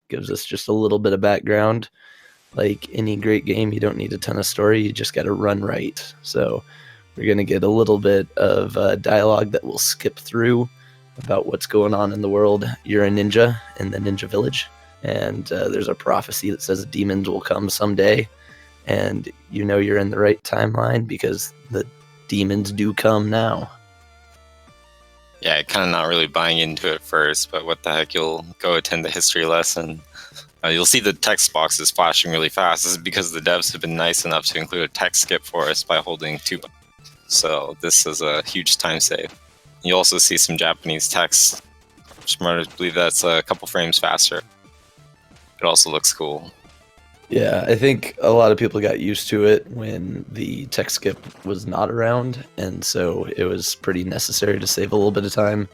gives us just a little bit of background. Like any great game, you don't need a ton of story, you just got to run right. So we're going to get a little bit of dialogue that we'll skip through about what's going on in the world. You're a ninja in the ninja village, and there's a prophecy that says demons will come someday, and you know you're in the right timeline because the demons do come now. Yeah, kind of not really buying into it first, but what the heck, you'll go attend the history lesson. You'll see the text boxes flashing really fast. This is because the devs have been nice enough to include a text skip for us by holding 2 buttons. So this is a huge time save. You also see some Japanese text, which I believe that's a couple frames faster. It also looks cool. Yeah, I think a lot of people got used to it when the text skip was not around, and so it was pretty necessary to save a little bit of time.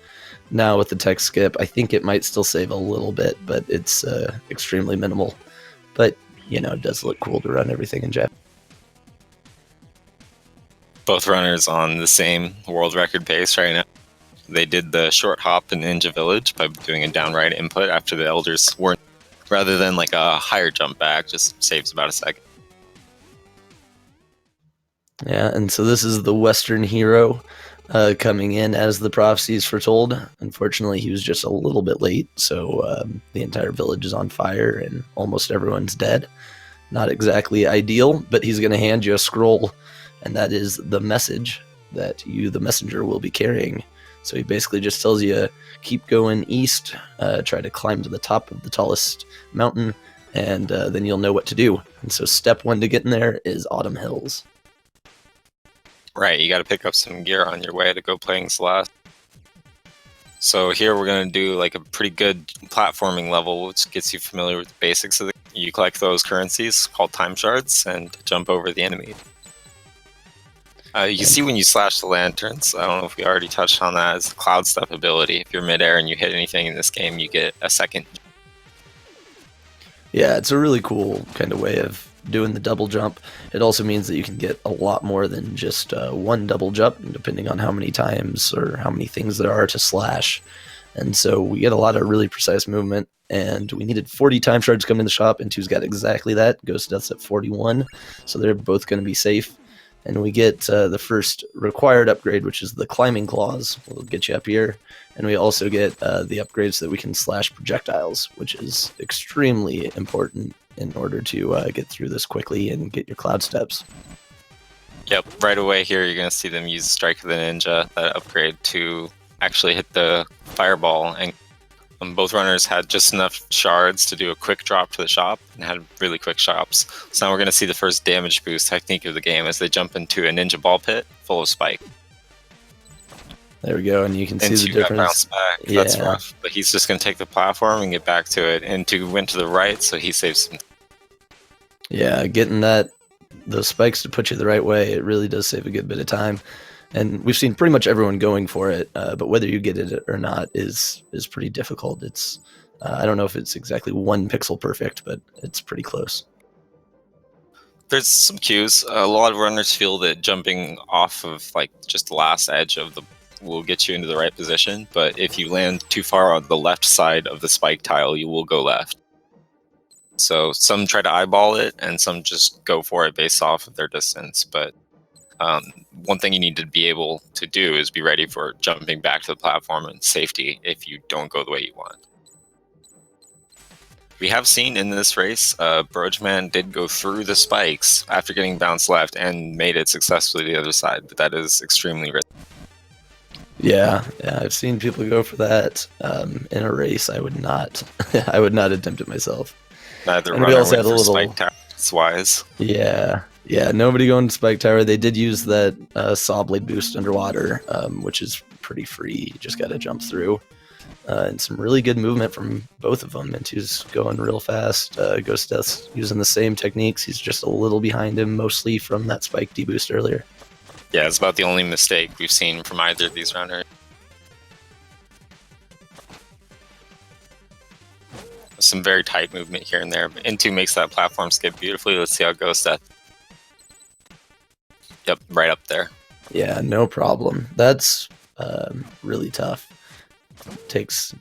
Now with the text skip, I think it might still save a little bit, but it's extremely minimal. But, you know, it does look cool to run everything in Japanese. Both runners on the same world record pace right now. They did the short hop in Ninja Village by doing a downright input after the elders weren't, rather than like a higher jump back, just saves about a second. Yeah, and so this is the Western hero coming in as the prophecies foretold. Unfortunately, he was just a little bit late, so the entire village is on fire and almost everyone's dead. Not exactly ideal, but he's going to hand you a scroll, and that is the message that you, the messenger, will be carrying. So he basically just tells you, keep going east, try to climb to the top of the tallest mountain, and then you'll know what to do. And so step 1 to getting there is Autumn Hills. Right, you got to pick up some gear on your way to go playing Celeste. So here we're going to do like a pretty good platforming level, which gets you familiar with the basics of the. You collect those currencies called time shards and jump over the enemy. You can see when you slash the lanterns, I don't know if we already touched on that, is the cloud step ability. If you're midair and you hit anything in this game, you get a second. Yeah, it's a really cool kind of way of doing the double jump. It also means that you can get a lot more than just one double jump, depending on how many times or how many things there are to slash. And so we get a lot of really precise movement, and we needed 40 time shards coming in the shop, and Entu's got exactly that. Ghost Death's at 41, so they're both going to be safe. And we get the first required upgrade, which is the climbing claws. We'll get you up here. And we also get the upgrades so that we can slash projectiles, which is extremely important in order to get through this quickly and get your cloud steps. Yep, right away here you're going to see them use Strike of the Ninja, that upgrade, to actually hit the fireball. And both runners had just enough shards to do a quick drop to the shop and had really quick shops. So now we're going to see the first damage boost technique of the game as they jump into a ninja ball pit full of spike. There we go, and you can see the difference. Bounce back. Yeah. That's rough. But he's just going to take the platform and get back to it. Entu went to the right, so he saves some. Yeah, getting those spikes to put you the right way, it really does save a good bit of time. And we've seen pretty much everyone going for it, but whether you get it or not is pretty difficult. It's I don't know if it's exactly 1 pixel perfect, but it's pretty close. There's some cues. A lot of runners feel that jumping off of like just the last edge of the will get you into the right position, but if you land too far on the left side of the spike tile, you will go left. So some try to eyeball it, and some just go for it based off of their distance, but one thing you need to be able to do is be ready for jumping back to the platform and safety if you don't go the way you want. We have seen in this race, Brogeman did go through the spikes after getting bounced left and made it successfully to the other side, but that is extremely risky. Yeah, I've seen people go for that in a race. I would not attempt it myself. Neither and runner we also went had a for little spike tower. It's wise. Yeah, nobody going to Spike Tower. They did use that saw blade boost underwater, which is pretty free. You just got to jump through. And some really good movement from both of them. Entu's going real fast. Ghost Death's using the same techniques. He's just a little behind him, mostly from that spike deboost earlier. Yeah, it's about the only mistake we've seen from either of these runners. Some very tight movement here and there, but Entu makes that platform skip beautifully. Let's see how Ghost Death. Yep, right up there. Yeah, no problem. That's really tough. Takes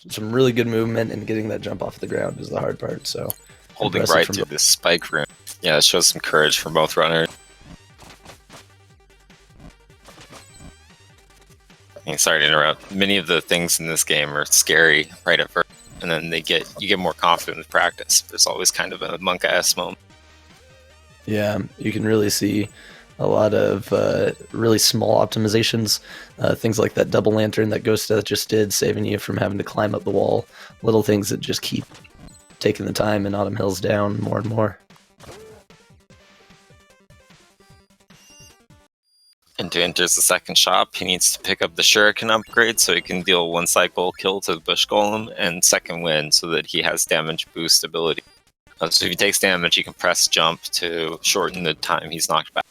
some really good movement, and getting that jump off the ground is the hard part. So Holding impressive right from to this spike room. Yeah, it shows some courage from both runners. Sorry to interrupt. Many of the things in this game are scary right at first, and then you get more confident with practice. There's always kind of a monk-ass moment. Yeah, you can really see a lot of really small optimizations, things like that double lantern that Ghost Death just did, saving you from having to climb up the wall. Little things that just keep taking the time in Autumn Hills down more and more. Entu enters the second shop. He needs to pick up the Shuriken upgrade so he can deal 1 cycle kill to the Bush Golem, and second wind so that he has damage boost ability. So if he takes damage, he can press jump to shorten the time he's knocked back.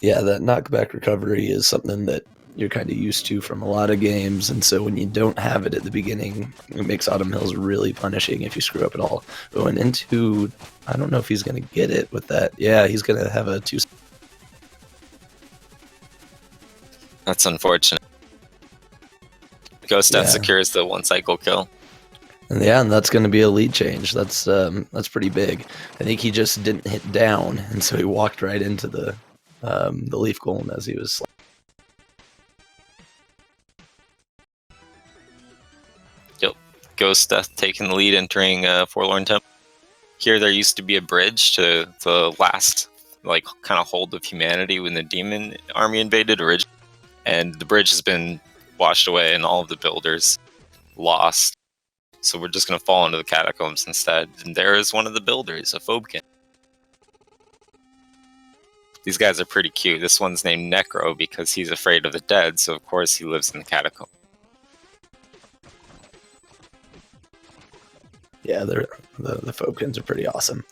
Yeah, that knockback recovery is something that you're kind of used to from a lot of games, and so when you don't have it at the beginning, it makes Autumn Hills really punishing if you screw up at all. Going into, I don't know if he's going to get it with that. Yeah, he's going to have a 2. That's unfortunate. Ghost Death secures the 1 cycle kill. And yeah, and that's going to be a lead change. That's pretty big. I think he just didn't hit down, and so he walked right into the Leaf Golem as he was. Yep, Ghost Death taking the lead, entering Forlorn Temple. Here, there used to be a bridge to the last, kind of hold of humanity when the demon army invaded originally, and the bridge has been washed away, and all of the builders lost. So we're just going to fall into the catacombs instead. And there is one of the builders, a Phobkin. These guys are pretty cute. This one's named Necro because he's afraid of the dead, so of course he lives in the catacomb. Yeah, the Phobkins are pretty awesome.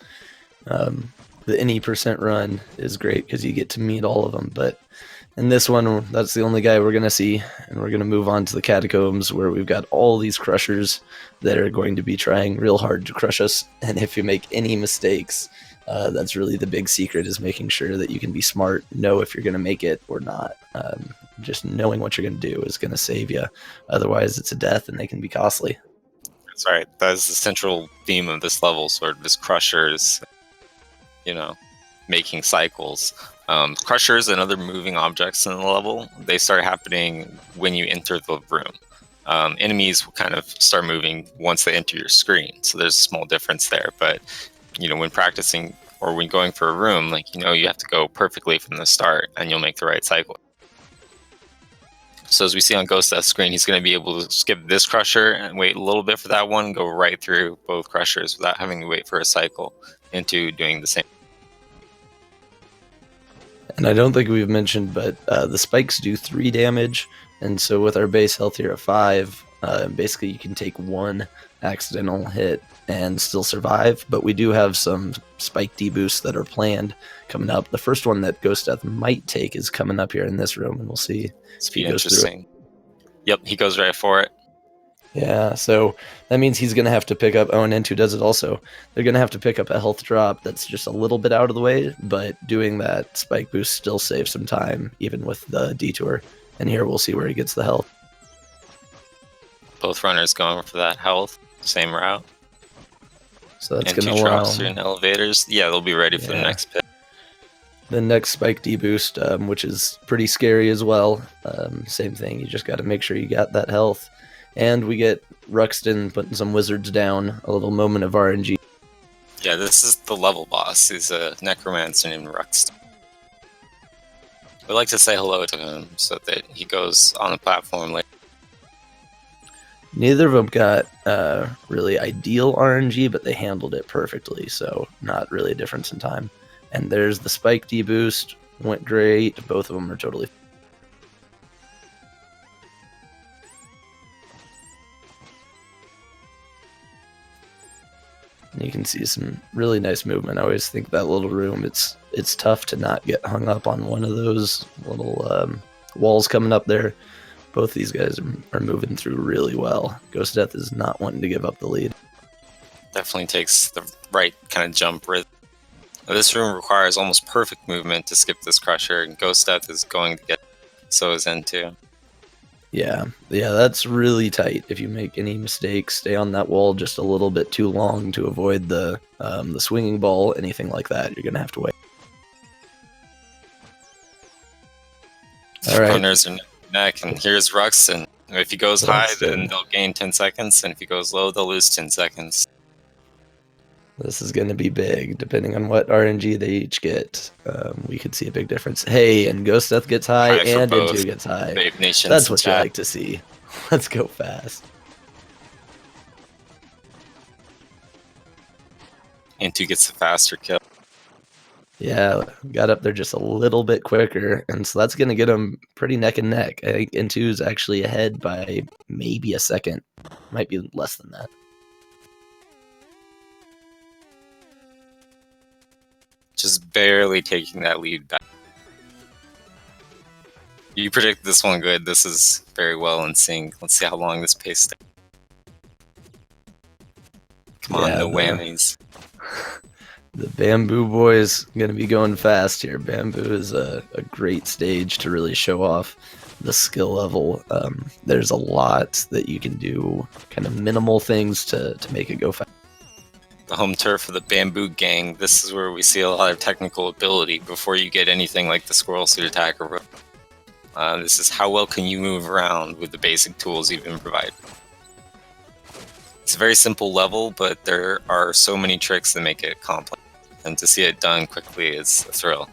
The any percent run is great because you get to meet all of them, but in this one, that's the only guy we're going to see, and we're going to move on to the catacombs where we've got all these crushers that are going to be trying real hard to crush us, and if you make any mistakes, that's really the big secret, is making sure that you can be smart, know if you're going to make it or not. Just knowing what you're going to do is going to save you. Otherwise, it's a death, and they can be costly. That's right. That's the central theme of this level, sort of, is crushers, making cycles. Crushers and other moving objects in the level, they start happening when you enter the room. Enemies will kind of start moving once they enter your screen, so there's a small difference there. But when practicing or when going for a room, you have to go perfectly from the start, and you'll make the right cycle. So as we see on Ghost Death's screen, he's going to be able to skip this crusher and wait a little bit for that one, go right through both crushers without having to wait for a cycle, into doing the same. And I don't think we've mentioned, but the spikes do 3 damage, and so with our base health here at 5, basically you can take 1 accidental hit and still survive, but we do have some spike deboosts that are planned coming up. The first one that Ghost Death might take is coming up here in this room, and we'll see if he goes through it. Yep, he goes right for it. Yeah, so that means he's going to have to pick up, and Entu does it also, they're going to have to pick up a health drop that's just a little bit out of the way, but doing that spike boost still saves some time, even with the detour. And here we'll see where he gets the health. Both runners going for that health, same route. So that's going to allow... drops through in elevators. Yeah, they'll be ready for the next pit. The next spike deboost, which is pretty scary as well. Same thing, you just got to make sure you got that health. And we get Ruxton putting some wizards down, a little moment of RNG. Yeah, this is the level boss. He's a necromancer named Ruxton. We like to say hello to him so that he goes on the platform later. Neither of them got really ideal RNG, but they handled it perfectly, so not really a difference in time. And there's the spike deboost, went great. Both of them are totally... You can see some really nice movement. I always think that little room, it's tough to not get hung up on one of those little walls coming up there. Both these guys are moving through really well. Ghost Death is not wanting to give up the lead. Definitely takes the right kind of jump rhythm. This room requires almost perfect movement to skip this crusher, and Ghost Death is going to get it. So is Entu. Yeah, that's really tight. If you make any mistakes, stay on that wall just a little bit too long to avoid the swinging ball, anything like that, you're gonna have to wait. All right. Runners are neck, and here's Rux, and if he goes high, then they'll gain 10 seconds, and if he goes low, they'll lose 10 seconds. This is going to be big, depending on what RNG they each get. We could see a big difference. Hey, and Ghost Death gets high, and Entu gets high. That's what you like to see. Let's go fast. Entu gets a faster kill. Yeah, got up there just a little bit quicker, and so that's going to get him pretty neck and neck. I think Entu's actually ahead by maybe a second. Might be less than that. Just barely taking that lead back. You predict this one good. This is very well in sync. Let's see how long this pace stays. Come on, no whammies. The Bamboo Boys going to be going fast here. Bamboo is a great stage to really show off the skill level. There's a lot that you can do, kind of minimal things to make it go fast. The home turf of the Bamboo Gang. This is where we see a lot of technical ability before you get anything like the Squirrel Suit attack. This is how well can you move around with the basic tools you've been provided. It's a very simple level, but there are so many tricks that make it complex. And to see it done quickly is a thrill.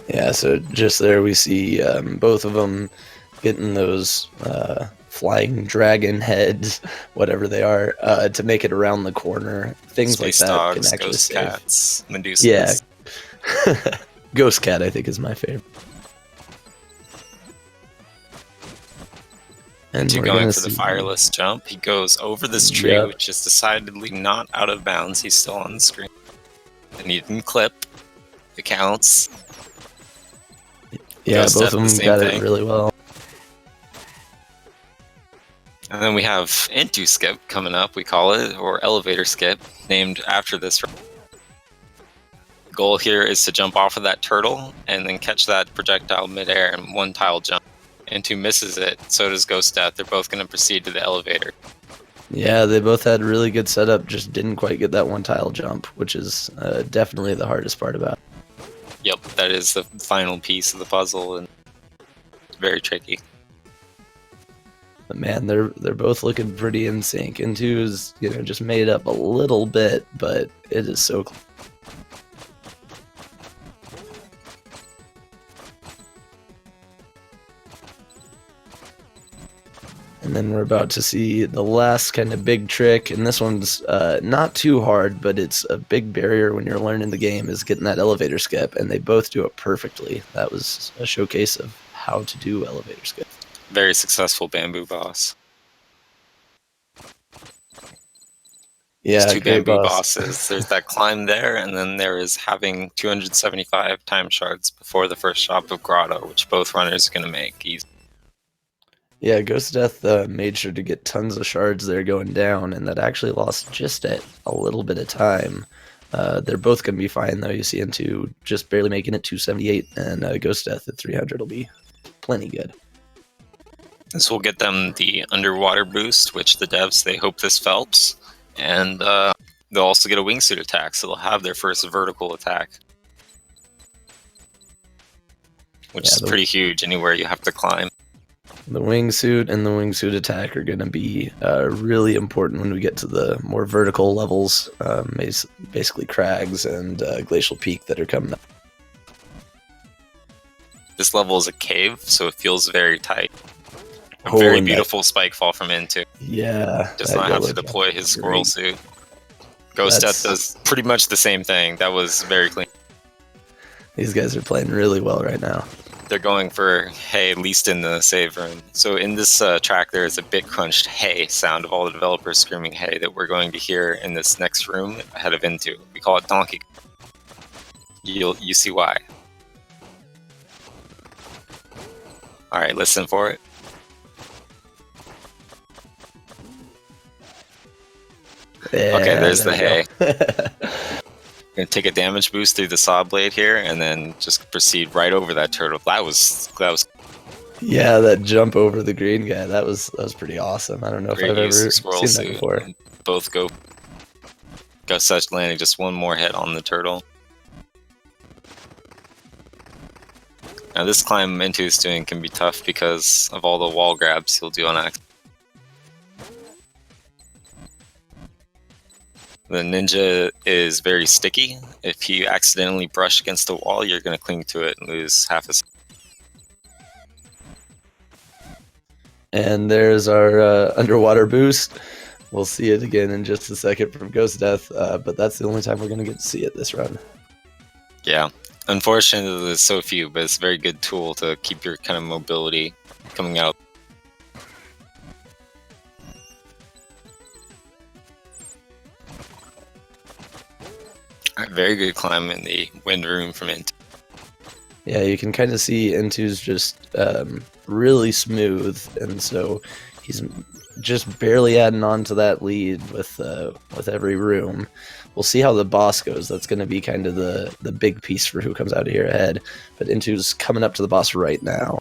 Yeah, so just there we see both of them getting those flying dragon heads, whatever they are, to make it around the corner. Things Space like that dogs, can actually ghost save. cats, Medusas. Yeah. Ghost cat, I think, is my favorite. And you're going for the fireless jump. He goes over this tree, which is decidedly not out of bounds. He's still on the screen. And he didn't clip. It counts. Yeah, both of them got it really well. And then we have Entu skip coming up, we call it, or elevator skip, named after this. The goal here is to jump off of that turtle and then catch that projectile midair in one tile jump. Entu misses it, so does Ghost Death. They're both going to proceed to the elevator. Yeah, they both had really good setup, just didn't quite get that one tile jump, which is definitely the hardest part about it. Yep, that is the final piece of the puzzle, and it's very tricky. But man, they're both looking pretty in sync. Entu's, just made up a little bit, but it is so close. And then we're about to see the last kind of big trick, and this one's not too hard, but it's a big barrier when you're learning the game, is getting that elevator skip, and they both do it perfectly. That was a showcase of how to do elevator skip. Very successful Bamboo boss. Yeah, there's two Bamboo bosses. There's that climb there, and then there is having 275 time shards before the first shop of Grotto, which both runners are going to make easy. Yeah, Ghost Death made sure to get tons of shards there going down, and that actually lost just a little bit of time. They're both going to be fine, though. You see Entu just barely making it 278, and Ghost Death at 300 will be plenty good. This will get them the underwater boost, which the devs, they hope this Phelps, and they'll also get a wingsuit attack, so they'll have their first vertical attack. Which is pretty huge anywhere you have to climb. The wingsuit and the wingsuit attack are going to be really important when we get to the more vertical levels, basically crags and Glacial Peak that are coming up. This level is a cave, so it feels very tight. A very beautiful spike fall from Entu. Yeah. Does not have to deploy his squirrel suit. Ghost Death does pretty much the same thing. That was very clean. These guys are playing really well right now. They're going for hey, at least in the save room. So in this track, there is a bit crunched hey sound of all the developers screaming hey that we're going to hear in this next room ahead of Entu. We call it Donkey. You see why. All right, listen for it. Yeah, okay, there's the hay. Gonna take a damage boost through the saw blade here, and then just proceed right over that turtle. That was. Yeah, that jump over the green guy, that was pretty awesome. I don't know if Great I've use ever of Squirrel seen that Suit. before. Both go. Ghost Touch landing just one more hit on the turtle. Now this climb Entu is doing can be tough because of all the wall grabs he'll do on accident. The ninja is very sticky. If you accidentally brush against the wall, you're going to cling to it and lose half a second. And there's our underwater boost. We'll see it again in just a second from Ghost Death, but that's the only time we're going to get to see it this run. Yeah, unfortunately there's so few, but it's a very good tool to keep your kind of mobility coming out. Very good climb in the wind room from Entu. Yeah, you can kind of see Entu's just really smooth, and so he's just barely adding on to that lead with every room. We'll see how the boss goes. That's going to be kind of the big piece for who comes out of here ahead. But Entu's coming up to the boss right now.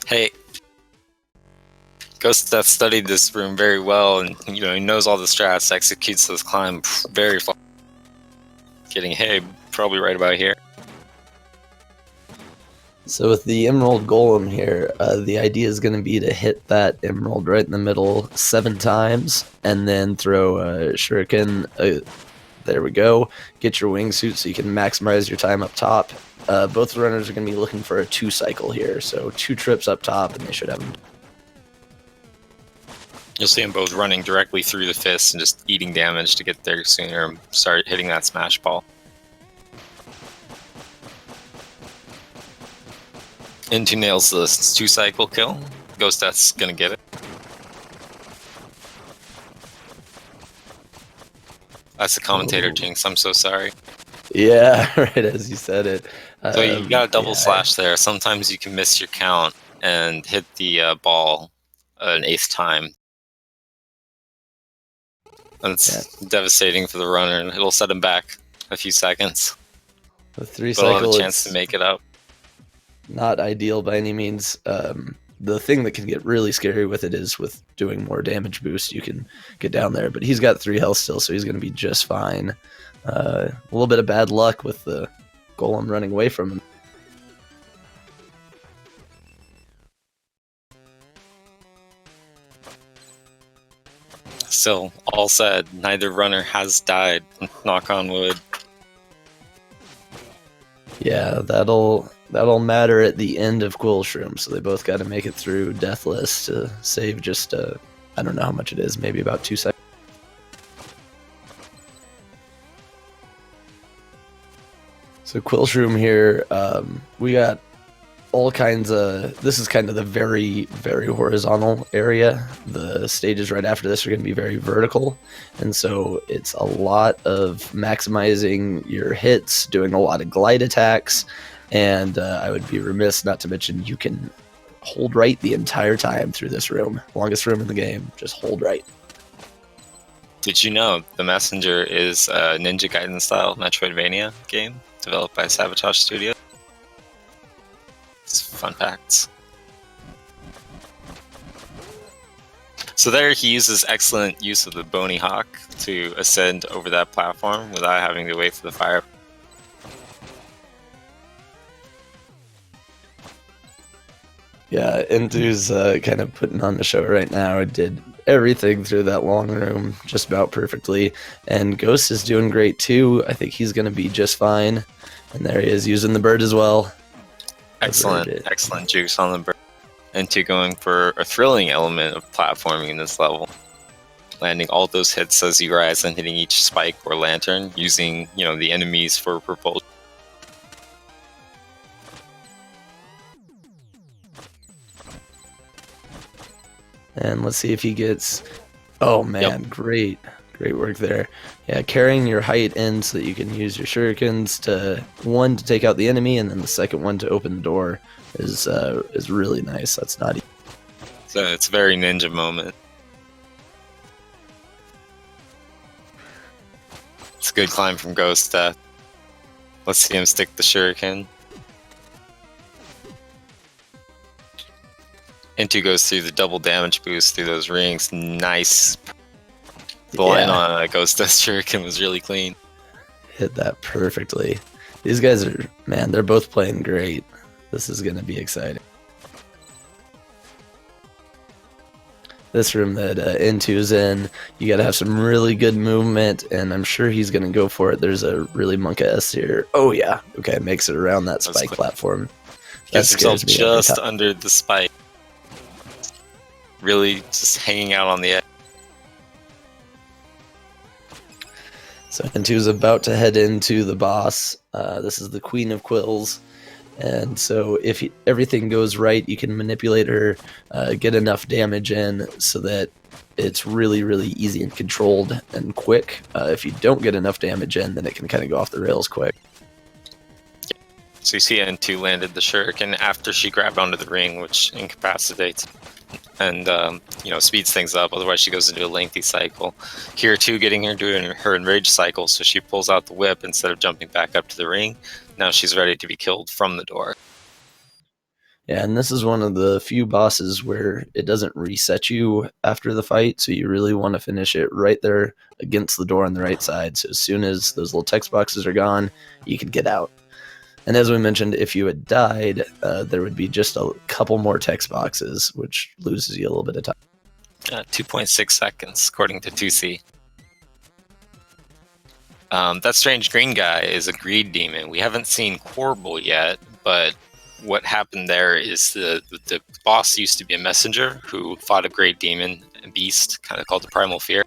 Hey, Ghost Death studied this room very well, and he knows all the strats, executes this climb very far. Getting hit probably right about here. So with the Emerald Golem here, the idea is going to be to hit that Emerald right in the middle 7 times, and then throw a Shuriken. There we go. Get your wingsuit so you can maximize your time up top. Both runners are going to be looking for a 2 cycle here, so 2 trips up top, and they should have them. You'll see them both running directly through the fists and just eating damage to get there sooner and start hitting that smash ball. Entu nails the 2 cycle kill. Ghost Death's gonna get it. That's the commentator jinx, I'm so sorry. Yeah, right as you said it. So you got a double yeah. slash there. Sometimes you can miss your count and hit the ball an 8th time. That's devastating for the runner, and it'll set him back a few seconds. The 3 But he'll cycle have a chance to make it up. Not ideal by any means. The thing that can get really scary with it is with doing more damage boost, you can get down there. But he's got 3 health still, so he's going to be just fine. A little bit of bad luck with the golem running away from him. Still, all said, neither runner has died. Knock on wood. Yeah, that'll matter at the end of Quill Shroom, so they both got to make it through Deathless to save just, I don't know how much it is, maybe about 2 seconds. So Quill Shroom here, we got all kinds of, this is kind of the very, very horizontal area. The stages right after this are going to be very vertical, and so it's a lot of maximizing your hits, doing a lot of glide attacks, and I would be remiss not to mention you can hold right the entire time through this room. Longest room in the game, just hold right. Did you know The Messenger is a Ninja Gaiden style Metroidvania game developed by Sabotage Studios? It's fun facts. So there he uses excellent use of the Bony Hawk to ascend over that platform without having to wait for the fire. Yeah, Entu's kind of putting on the show right now. It did everything through that long room just about perfectly. And Ghost is doing great too. I think he's going to be just fine. And there he is using the bird as well. Excellent juice on the bird. Entu going for a thrilling element of platforming in this level. Landing all those hits as you rise and hitting each spike or lantern using, the enemies for propulsion. And let's see if he gets... Oh man, Great work there. Yeah, carrying your height in so that you can use your shurikens to, one, to take out the enemy, and then the second one to open the door is really nice. That's not easy. So it's a very ninja moment. It's a good climb from Ghost Death. Let's see him stick the shuriken. Entu goes through the double damage boost through those rings. Nice. The line on Ghost Death Shuriken was really clean. Hit that perfectly. These guys are, man, they're both playing great. This is going to be exciting. This room that Entu's in, you got to have some really good movement, and I'm sure he's going to go for it. There's a really monk-ass here. Oh, yeah. Okay, makes it around that spike platform. Gets himself just under the spike. Really just hanging out on the edge. So Entu's about to head into the boss. This is the Queen of Quills. And so if everything goes right, you can manipulate her, get enough damage in so that it's really, really easy and controlled and quick. If you don't get enough damage in, then it can kind of go off the rails quick. So you see Entu landed the shuriken after she grabbed onto the ring, which incapacitates and speeds things up. Otherwise, she goes into a lengthy cycle. Here, too, getting her doing her enraged cycle, so she pulls out the whip instead of jumping back up to the ring. Now she's ready to be killed from the door. Yeah, and this is one of the few bosses where it doesn't reset you after the fight, so you really want to finish it right there against the door on the right side. So as soon as those little text boxes are gone, you can get out. And as we mentioned, if you had died, there would be just a couple more text boxes, which loses you a little bit of time. 2.6 seconds, according to 2C. That strange green guy is a greed demon. We haven't seen Quarble yet, but what happened there is the boss used to be a messenger who fought a great demon, a beast, kind of called the Primal Fear,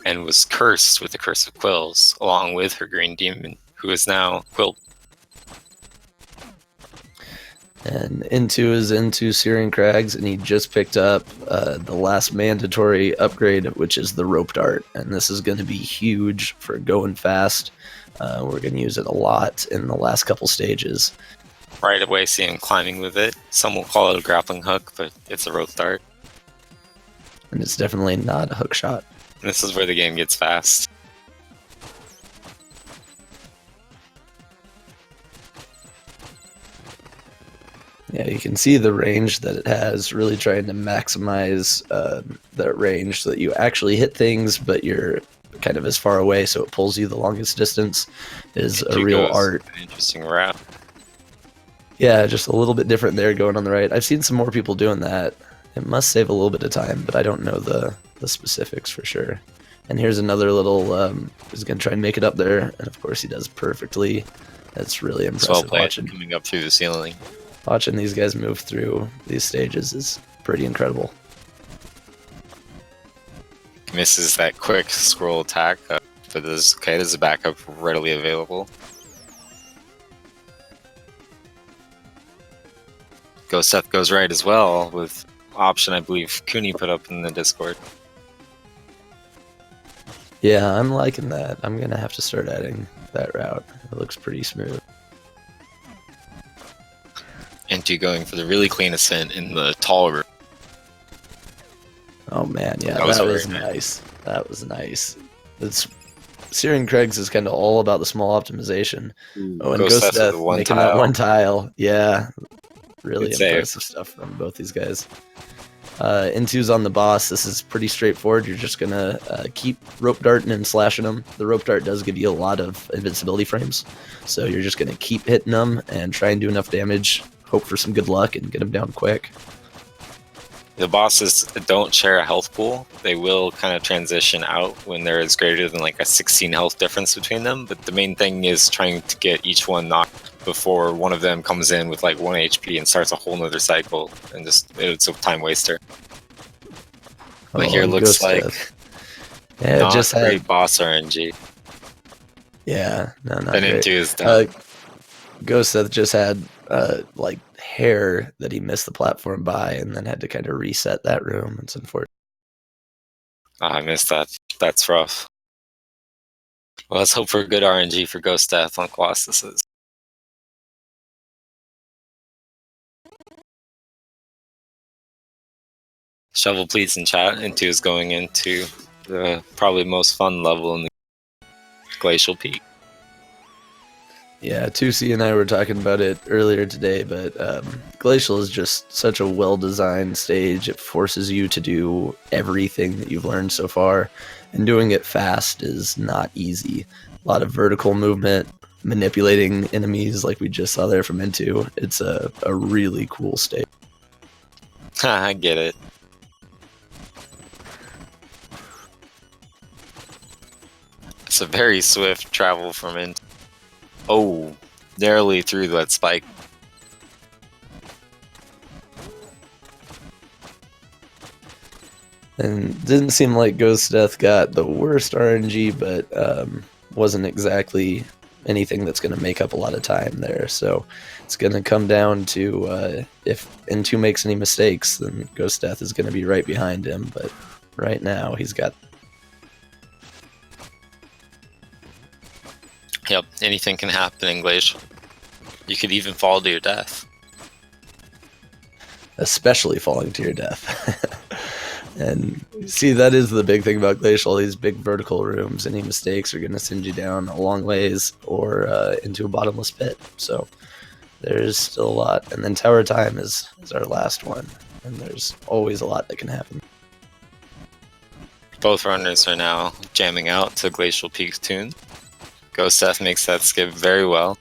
and was cursed with the Curse of Quills, along with her green demon, who is now Quill. And Entu is into Searing Crags, and he just picked up the last mandatory upgrade, which is the Rope Dart. And this is going to be huge for going fast. We're going to use it a lot in the last couple stages. Right away, see him climbing with it. Some will call it a grappling hook, but it's a Rope Dart. And it's definitely not a hook shot. And this is where the game gets fast. Yeah, you can see the range that it has, really trying to maximize that range so that you actually hit things, but you're kind of as far away, so it pulls you the longest distance is a real art. An interesting route. Yeah, just a little bit different there going on the right. I've seen some more people doing that. It must save a little bit of time, but I don't know the specifics for sure. And here's another little, he's going to try and make it up there, and of course he does perfectly. That's really impressive. Well played, coming up through the ceiling. Watching these guys move through these stages is pretty incredible. Misses that quick scroll attack, but there's a backup readily available. Ghost Death goes right as well, with option I believe Cooney put up in the Discord. Yeah, I'm liking that. I'm going to have to start adding that route. It looks pretty smooth. Entu going for the really clean ascent in the tall room. Oh man, yeah, that was nice. That was nice. Searing Crags is kind of all about the small optimization. Oh, and Ghost Death making that one tile. Yeah, really impressive stuff from both these guys. Entu's on the boss. This is pretty straightforward. You're just gonna keep rope darting and slashing them. The rope dart does give you a lot of invincibility frames, so you're just gonna keep hitting them and try and do enough damage. Hope for some good luck and get them down quick. The bosses don't share a health pool. They will kind of transition out when there is greater than like a 16 health difference between them, but the main thing is trying to get each one knocked before one of them comes in with like 1 HP and starts a whole nother cycle, and just it's a time waster. But here looks like not just great boss RNG. Yeah, no, not and great. Entu is done. Ghost Death just had like hair that he missed the platform by, and then had to kind of reset that room. It's unfortunate. I missed that. That's rough. Well, let's hope for good RNG for Ghost Death on Colossuses. Shovel please in chat. Entu is going into the probably most fun level in the Glacial Peak. Yeah, 2C and I were talking about it earlier today, but Glacial is just such a well-designed stage. It forces you to do everything that you've learned so far, and doing it fast is not easy. A lot of vertical movement, manipulating enemies like we just saw there from Entu. It's a really cool stage. I get it. It's a very swift travel from in. Oh, narrowly through that spike. And didn't seem like Ghost Death got the worst RNG, but wasn't exactly anything that's going to make up a lot of time there. So it's going to come down to if Entu makes any mistakes, then Ghost Death is going to be right behind him. But right now, he's got. Yep, anything can happen in Glacial. You could even fall to your death. Especially falling to your death. And see, that is the big thing about Glacial, these big vertical rooms. Any mistakes are going to send you down a long ways or into a bottomless pit. So there's still a lot. And then Tower Time is our last one. And there's always a lot that can happen. Both runners are now jamming out to Glacial Peak tune. Ghost Death makes that skip very well.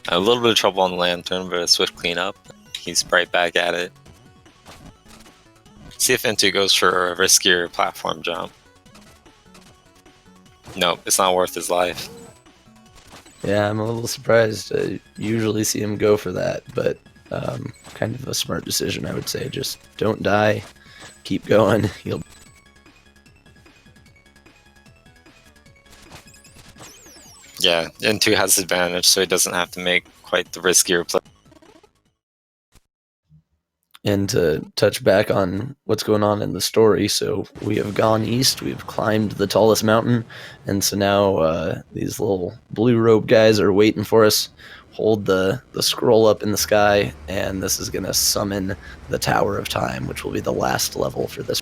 A little bit of trouble on the lantern, but a swift cleanup. He's right back at it. See if Entu goes for a riskier platform jump. Nope, it's not worth his life. Yeah, I'm a little surprised. I usually see him go for that, but kind of a smart decision, I would say. Just don't die. Keep going. He'll. Yeah, Entu has advantage, so he doesn't have to make quite the riskier play. And to touch back on what's going on in the story, so we have gone east, we've climbed the tallest mountain, and so now these little blue robe guys are waiting for us. Hold the scroll up in the sky, and this is going to summon the Tower of Time, which will be the last level for this.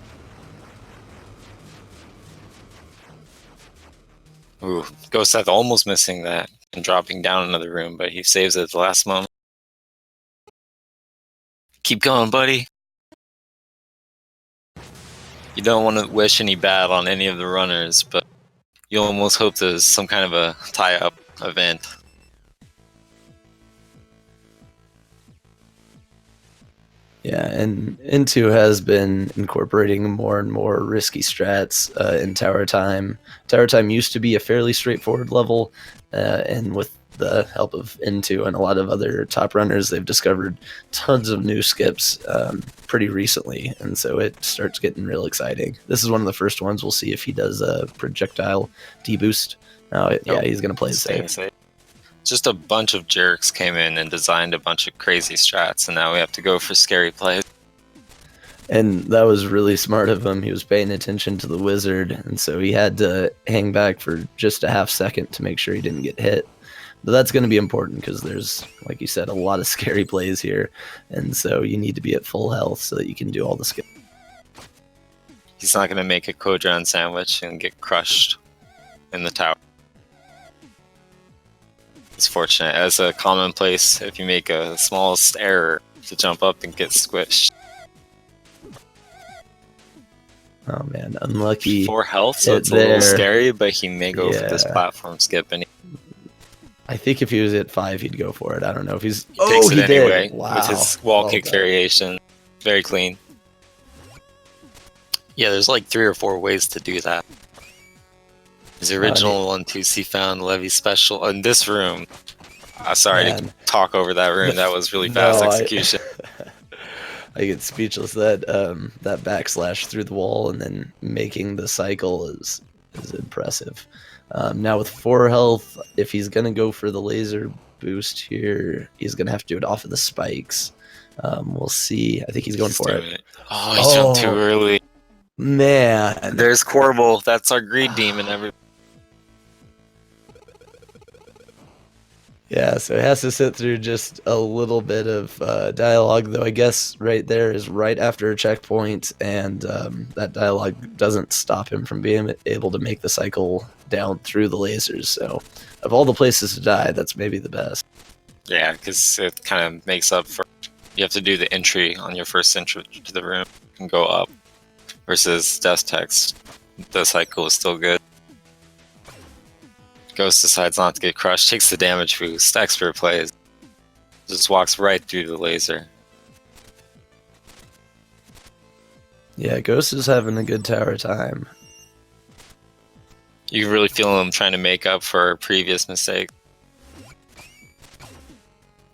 Ooh, Ghost Death almost missing that and dropping down another room, but he saves it at the last moment. Keep going, buddy. You don't want to wish any bad on any of the runners, but you almost hope there's some kind of a tie-up event. Yeah, and Entu has been incorporating more and more risky strats in Tower Time. Tower Time used to be a fairly straightforward level, and with the help of Entu and a lot of other top runners, they've discovered tons of new skips pretty recently, and so it starts getting real exciting. This is one of the first ones we'll see if he does a projectile deboost. Yeah, he's going to play it safe. Just a bunch of jerks came in and designed a bunch of crazy strats, and now we have to go for scary plays. And that was really smart of him. He was paying attention to the wizard, and so he had to hang back for just a half second to make sure he didn't get hit. But that's going to be important because there's, like you said, a lot of scary plays here, and so you need to be at full health so that you can do all the skills. He's not going to make a Kodran sandwich and get crushed in the tower. It's fortunate. As a commonplace, if you make a smallest error to jump up and get squished. Oh man, unlucky. 4 health, so it's a little scary, but he may go for this platform skip. And I think if he was at 5, he'd go for it. I don't know if he's. He takes it anyway Wow. with his wall kick variation. Very clean. Yeah, there's like 3 or 4 ways to do that. His original 1-2C found Levy special in this room. Sorry to talk over that room. That was really fast execution. I get speechless. That that backslash through the wall and then making the cycle is impressive. Now with 4 health, if he's gonna go for the laser boost here, he's gonna have to do it off of the spikes. We'll see. I think he's going for it. Oh, he jumped too early. Man, there's Corbel. That's our greed demon. Yeah, so it has to sit through just a little bit of dialogue, though I guess right there is right after a checkpoint, and that dialogue doesn't stop him from being able to make the cycle down through the lasers. So, of all the places to die, that's maybe the best. Yeah, because it kind of makes up for, you have to do the entry on your first entry to the room and go up, versus Death Text, the cycle is still good. Ghost decides not to get crushed, takes the damage boost, expert plays, just walks right through the laser. Yeah, Ghost is having a good tower time. You can really feel him trying to make up for previous mistakes.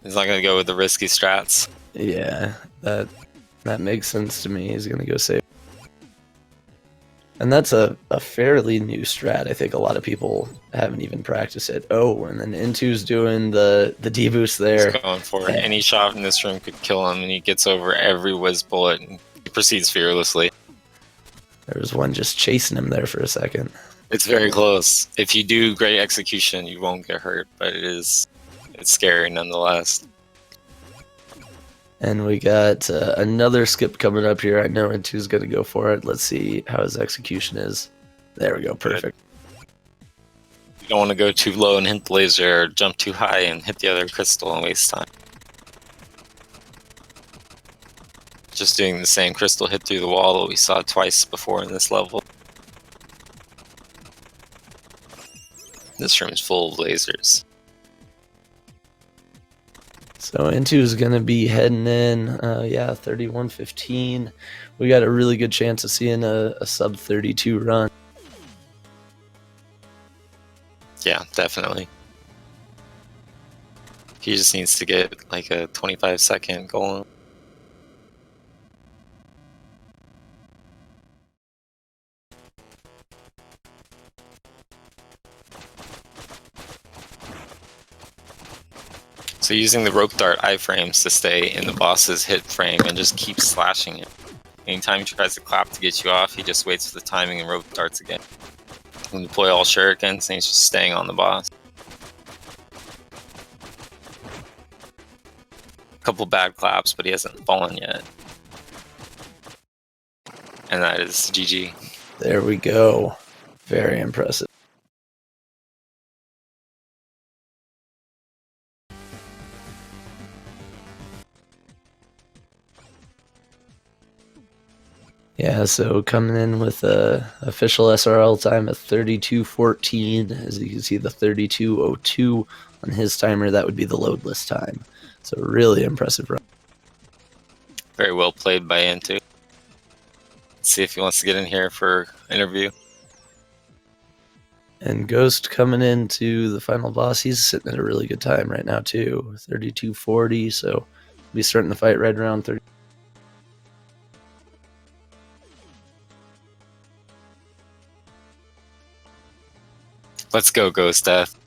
He's not going to go with the risky strats. Yeah, that makes sense to me. He's gonna go save. And that's a fairly new strat. I think a lot of people haven't even practiced it. Oh, and then Entu's doing the D-boost there. He's going for it. Any shot in this room could kill him, and he gets over every whiz bullet and he proceeds fearlessly. There was one just chasing him there for a second. It's very close. If you do great execution, you won't get hurt, but it's scary nonetheless. And we got another skip coming up here. I know Entu's going to go for it. Let's see how his execution is. There we go. Perfect. You don't want to go too low and hit the laser, or jump too high and hit the other crystal and waste time. Just doing the same crystal hit through the wall that we saw twice before in this level. This room is full of lasers. So Entu's going to be heading in, 31:15. We got a really good chance of seeing a sub 32 run. Yeah, definitely. He just needs to get like a 25-second goal. So using the rope dart iframes to stay in the boss's hit frame and just keep slashing it. Anytime he tries to clap to get you off, he just waits for the timing and rope darts again. And deploy all shurikens, and he's just staying on the boss. Couple bad claps, but he hasn't fallen yet. And that is GG. There we go. Very impressive. Yeah, so coming in with a official SRL time of 32:14. As you can see, the 32:02 on his timer, that would be the loadless time. So really impressive run. Very well played by Entu. Let's see if he wants to get in here for interview. And Ghost coming into the final boss, he's sitting at a really good time right now too, 32:40. So we'll be starting the fight right around 30. Let's go, Ghost Death.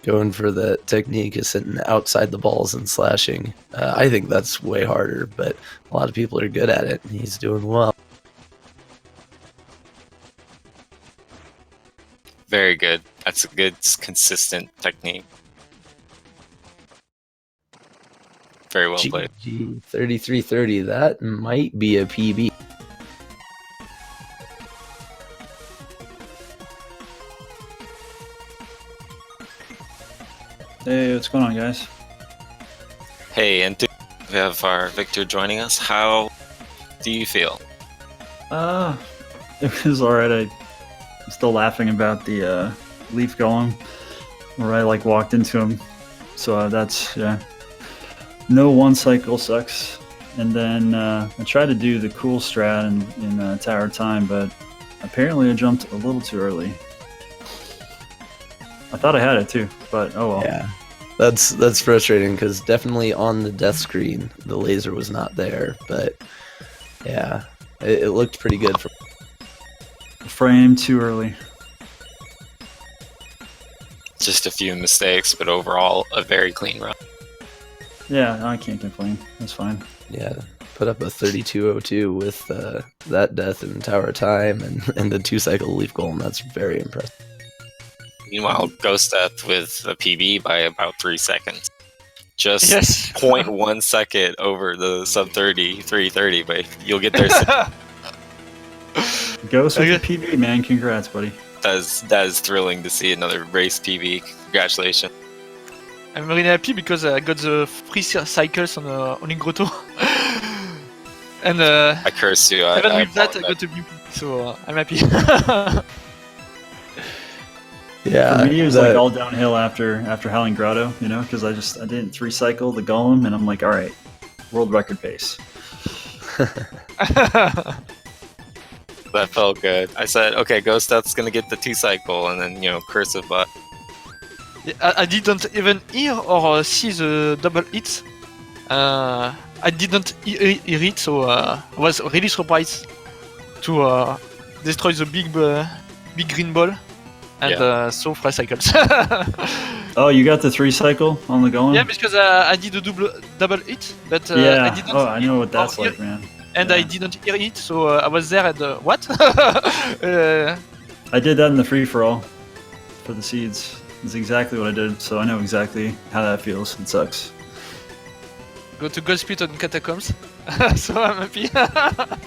Going for the technique is sitting outside the balls and slashing. I think that's way harder, but a lot of people are good at it, and he's doing well. Very good. That's a good, consistent technique. Very well played. 33:30. That might be a PB. Hey, what's going on, guys? Hey, Entu, we have our Victor joining us. How do you feel? It was alright. I'm still laughing about the leaf golem where I walked into him. So that's, yeah. No one cycle sucks. And then I tried to do the cool strat in Tower Time, but apparently I jumped a little too early. I thought I had it too, but oh well. Yeah, that's frustrating because definitely on the death screen the laser was not there, but yeah, it looked pretty good. Frame too early. just a few mistakes, but overall a very clean run. Yeah, I can't complain. That's fine. Yeah, put up a 3202 with that death in Tower of Time and the 2-cycle Leaf Golem. That's very impressive. Meanwhile, Ghost Death with a PB by about 3 seconds. Just Yes. 0.1 second over the sub 30, 330, but you'll get there soon. Ghost with Okay. the PB, man. Congrats, buddy. That is thrilling to see another race PB. Congratulations. I'm really happy because I got the free cycles on Link Grotto. And I curse you. even I with that, I apologize. got a new PB, so I'm happy. Yeah, For me, it was that- like all downhill after Howling Grotto, you know, because I didn't 3-cycle the Golem, and I'm like, all right, world record pace. That felt good. I said, okay, Ghost Death's gonna get the 2-cycle, and then, cursive butt. I didn't even hear or see the double hits. I didn't hear it, so I was really surprised to destroy the big green ball and so 3 cycles. Oh, you got the 3-cycle on the Golem? Yeah, because I did a double hit, but Yeah. I didn't. Oh, I know what that's or like, hear- man. And Yeah. I didn't hear it, so I was there and what? I did that in the free-for-all for the seeds. It's exactly what I did, so I know exactly how that feels. It sucks. Go to Gold Split on Catacombs, so I'm happy. That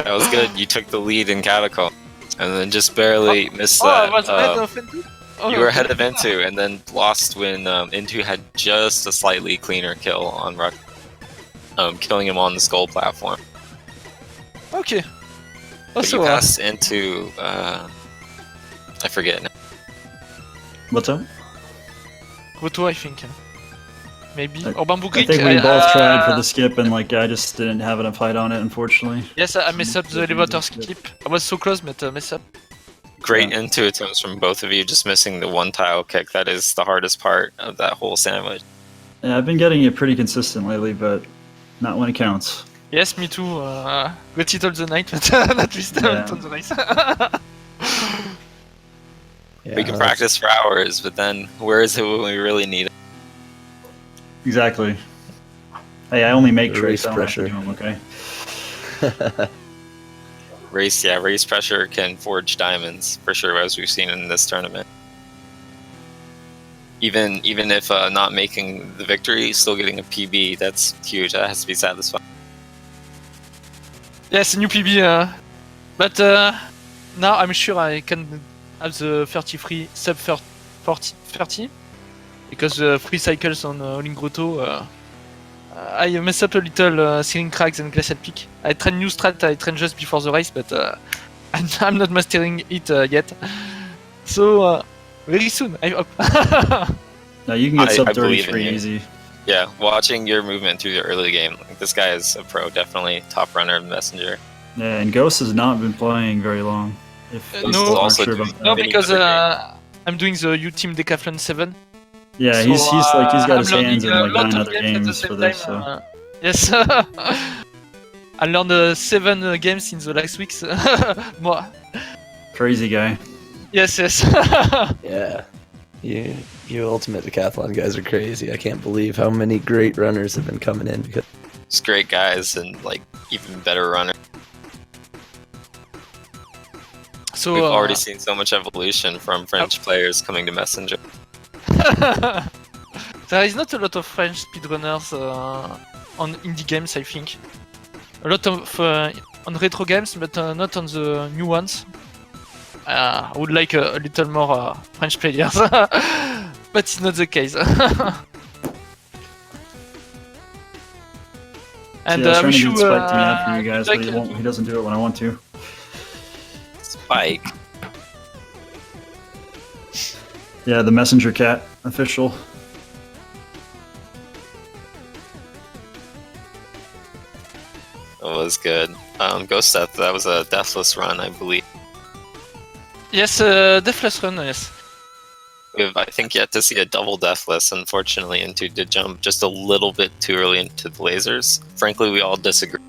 was good. You took the lead in Catacomb, and then just barely missed Oh, I that. was ahead of Entu? Oh, You were ahead of Entu, and then lost when Entu had just a slightly cleaner kill on Ruck, killing him on the skull platform. Okay. But Also, you passed into I forget now. What's up? Grotto, I think. Maybe. I- Or Bamboo I Creek. think we both tried for the skip, and like I just didn't have enough height on it, unfortunately. Yes, I messed up the elevator skip. I was so close, but messed up. Great Yeah. Entu attempts from both of you, just missing the one tile kick. That is the hardest part of that whole sandwich. Yeah, I've been getting it pretty consistent lately, but not when it counts. Yes, me too. Got it all the night, but not this time Yeah. on the race. yeah, We can that's- practice for hours, but then where is it when we really need it? Exactly. Hey, I only make The trades. race I don't have to pressure. do 'em, okay? Race pressure can forge diamonds for sure, as we've seen in this tournament. Even if not making the victory, still getting a PB, that's huge. That has to be satisfying. Yes, new PB. But now I'm sure I can have the 33 sub 30 because the 3 cycles on Link Grotto. I messed up a little ceiling cracks and glacial peak. I trained new strat. I trained just before the race, but I'm not mastering it yet. So very soon, I hope. Now you can get I sub believe 30 in pretty you. easy. Yeah, watching your movement through the early game, like, this guy is a pro, definitely top runner of Messenger. Yeah, and Ghost has not been playing very long. If No, people aren't also sure doing- about No, that. because Another I'm doing the U Team Decathlon 7. Yeah, So, he's got I'm his hands in learning like a lot 9 of other games at the games for same this. time, So yes. I learned 7 games in the last weeks. More. crazy guy. Yes. Yeah, you ultimate decathlon guys are crazy. I can't believe how many great runners have been coming in because Just great guys and like even better runner. So We've already seen so much evolution from French players coming to Messenger. there is not a lot of French speedrunners on indie games, I think. A lot of on retro games, but not on the new ones. I would like a little more French players, but it's not the case. And See, I was trying we to should get Spike team out for you guys, like, but he doesn't do it when I want to. Spike. Yeah, the messenger cat official. That was good. Ghost Death, that was a deathless run, I believe. Yes, Deathless Run, yes. We've, I think, yet to see a double deathless, unfortunately, Entu did jump just a little bit too early into the lasers. Frankly, we all disagree.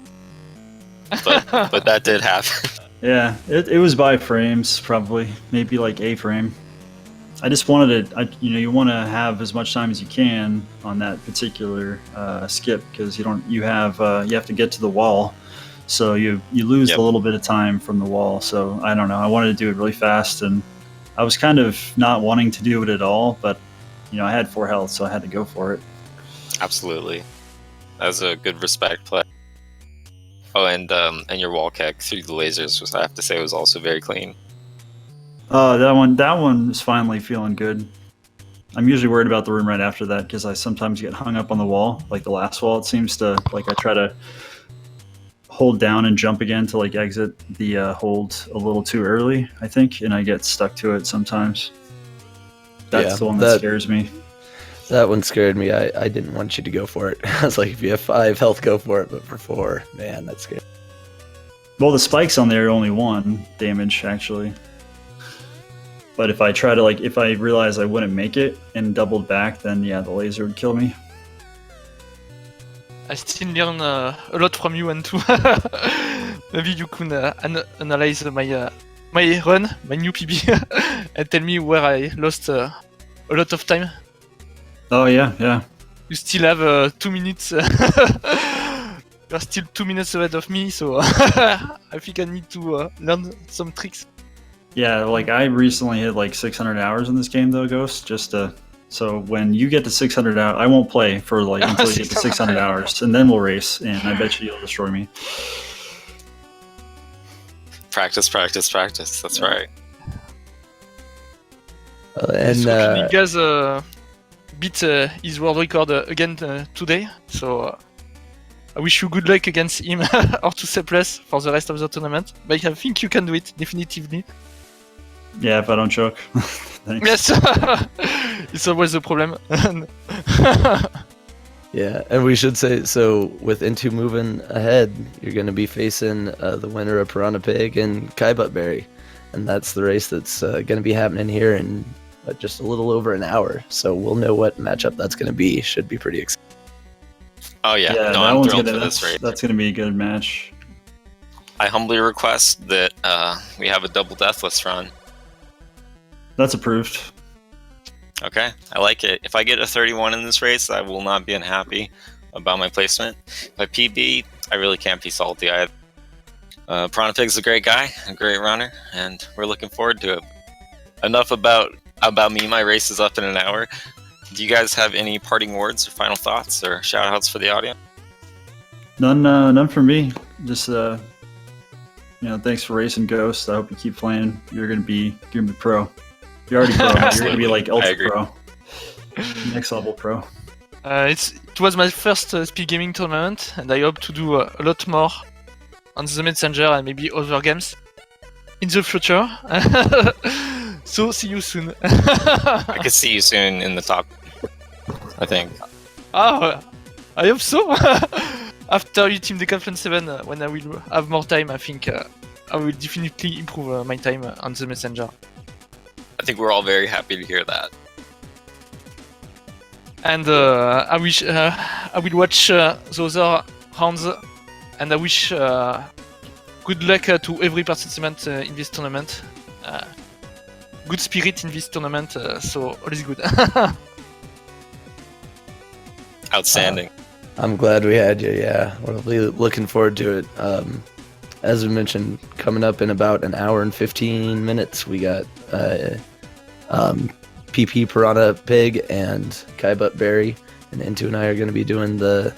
But that did happen. Yeah, it was by frames, probably. Maybe like A frame. I just wanted to, you want to have as much time as you can on that particular skip because you have to get to the wall, so you lose a little bit of time from the wall. So I don't know. I wanted to do it really fast, and I was kind of not wanting to do it at all, but I had 4 health, so I had to go for it. Absolutely, that was a good respect play. Oh, and your wall kick through the lasers I have to say was also very clean. That one is finally feeling good. I'm usually worried about the room right after that because I sometimes get hung up on the wall, like the last wall. It seems to, like, I try to hold down and jump again to like exit the hold a little too early, I think, and I get stuck to it sometimes. That's the one that scares me. That one scared me. I didn't want you to go for it. I was like, if you have 5 health, go for it, but for 4, man, that's scary. Well, the spikes on there are only 1 damage, actually. But if I try to, if I realize I wouldn't make it and doubled back, then yeah, the laser would kill me. I still learn a lot from you, Entu. Maybe you can analyze my run, my new PB, and tell me where I lost a lot of time. Oh yeah. You still have 2 minutes. You're still 2 minutes ahead of me, so I think I need to learn some tricks. Yeah, I recently hit 600 hours in this game though, Ghost. So when you get to 600 hours, I won't play for until you get to 600 hours, and then we'll race, and I bet you'll destroy me. Practice. That's right. And so you guys beat his world record again today. So I wish you good luck against him or to Seples for the rest of the tournament. But I think you can do it definitively. Yeah, if I don't choke. Thanks. Yes, it's always a problem. Yeah, and we should say, so with Entu moving ahead, you're going to be facing the winner of Piranha Pig and Kai Buttberry. And that's the race that's going to be happening here in just a little over an hour. So we'll know what matchup that's going to be. Should be pretty exciting. Oh yeah, yeah, no, I'm thrilled for this race. That's going to be a good match. I humbly request that we have a double deathless run. That's approved. Okay, I like it. If I get a 31 in this race, I will not be unhappy about my placement. My PB, I really can't be salty either. Piranha Pig's a great guy, a great runner, and we're looking forward to it. Enough about me. My race is up in an hour. Do you guys have any parting words or final thoughts or shout-outs for the audience? None for me. Just thanks for racing Ghost. I hope you keep playing. You're gonna be pro. You're already pro. You're gonna be ultra pro. Next level pro. It was my first speed gaming tournament, and I hope to do a lot more on the Messenger and maybe other games in the future. So see you soon. I could see you soon in the top, I think. I hope so. After Ultimate Decathlon 7, when I will have more time, I think I will definitely improve my time on the Messenger. I think we're all very happy to hear that. And I will watch the other rounds, and I wish good luck to every participant in this tournament. Good spirit in this tournament, so all is good. Outstanding. I'm glad we had you, yeah. We'll be looking forward to it. As we mentioned, coming up in about an hour and 15 minutes, we got PP Piranha Pig and Kai Buttberry, and Entu and I are going to be doing the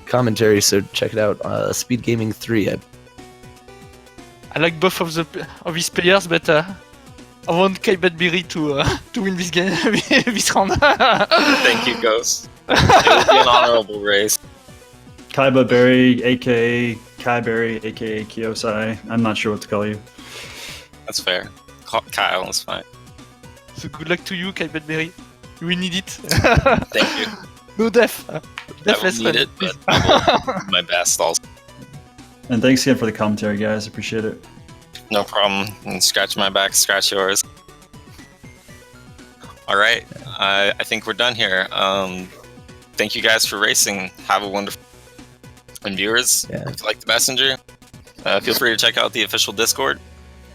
commentary, so check it out. Speed Gaming 3. I like both of these players, but I want Kai Buttberry to win this game, this round. Thank you, Ghost. It will be an honorable race. Kai Buttberry, aka Kai Berry, aka Kiyosai. I'm not sure what to call you. That's fair. Kyle is fine. So good luck to you, Kai Buttberry. You will need it. Thank you. No death. I will need it, but I will do my best also. And thanks again for the commentary, guys. Appreciate it. No problem. And scratch my back, scratch yours. All right. I think we're done here. Thank you guys for racing. Have a wonderful. And viewers, if you like the Messenger, feel free to check out the official Discord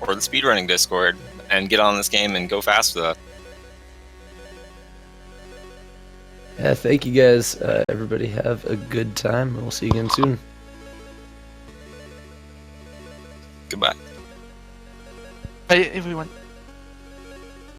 or the speedrunning Discord and get on this game and go fast with us. Yeah, thank you guys. Everybody have a good time. We'll see you again soon. Goodbye. Bye, everyone.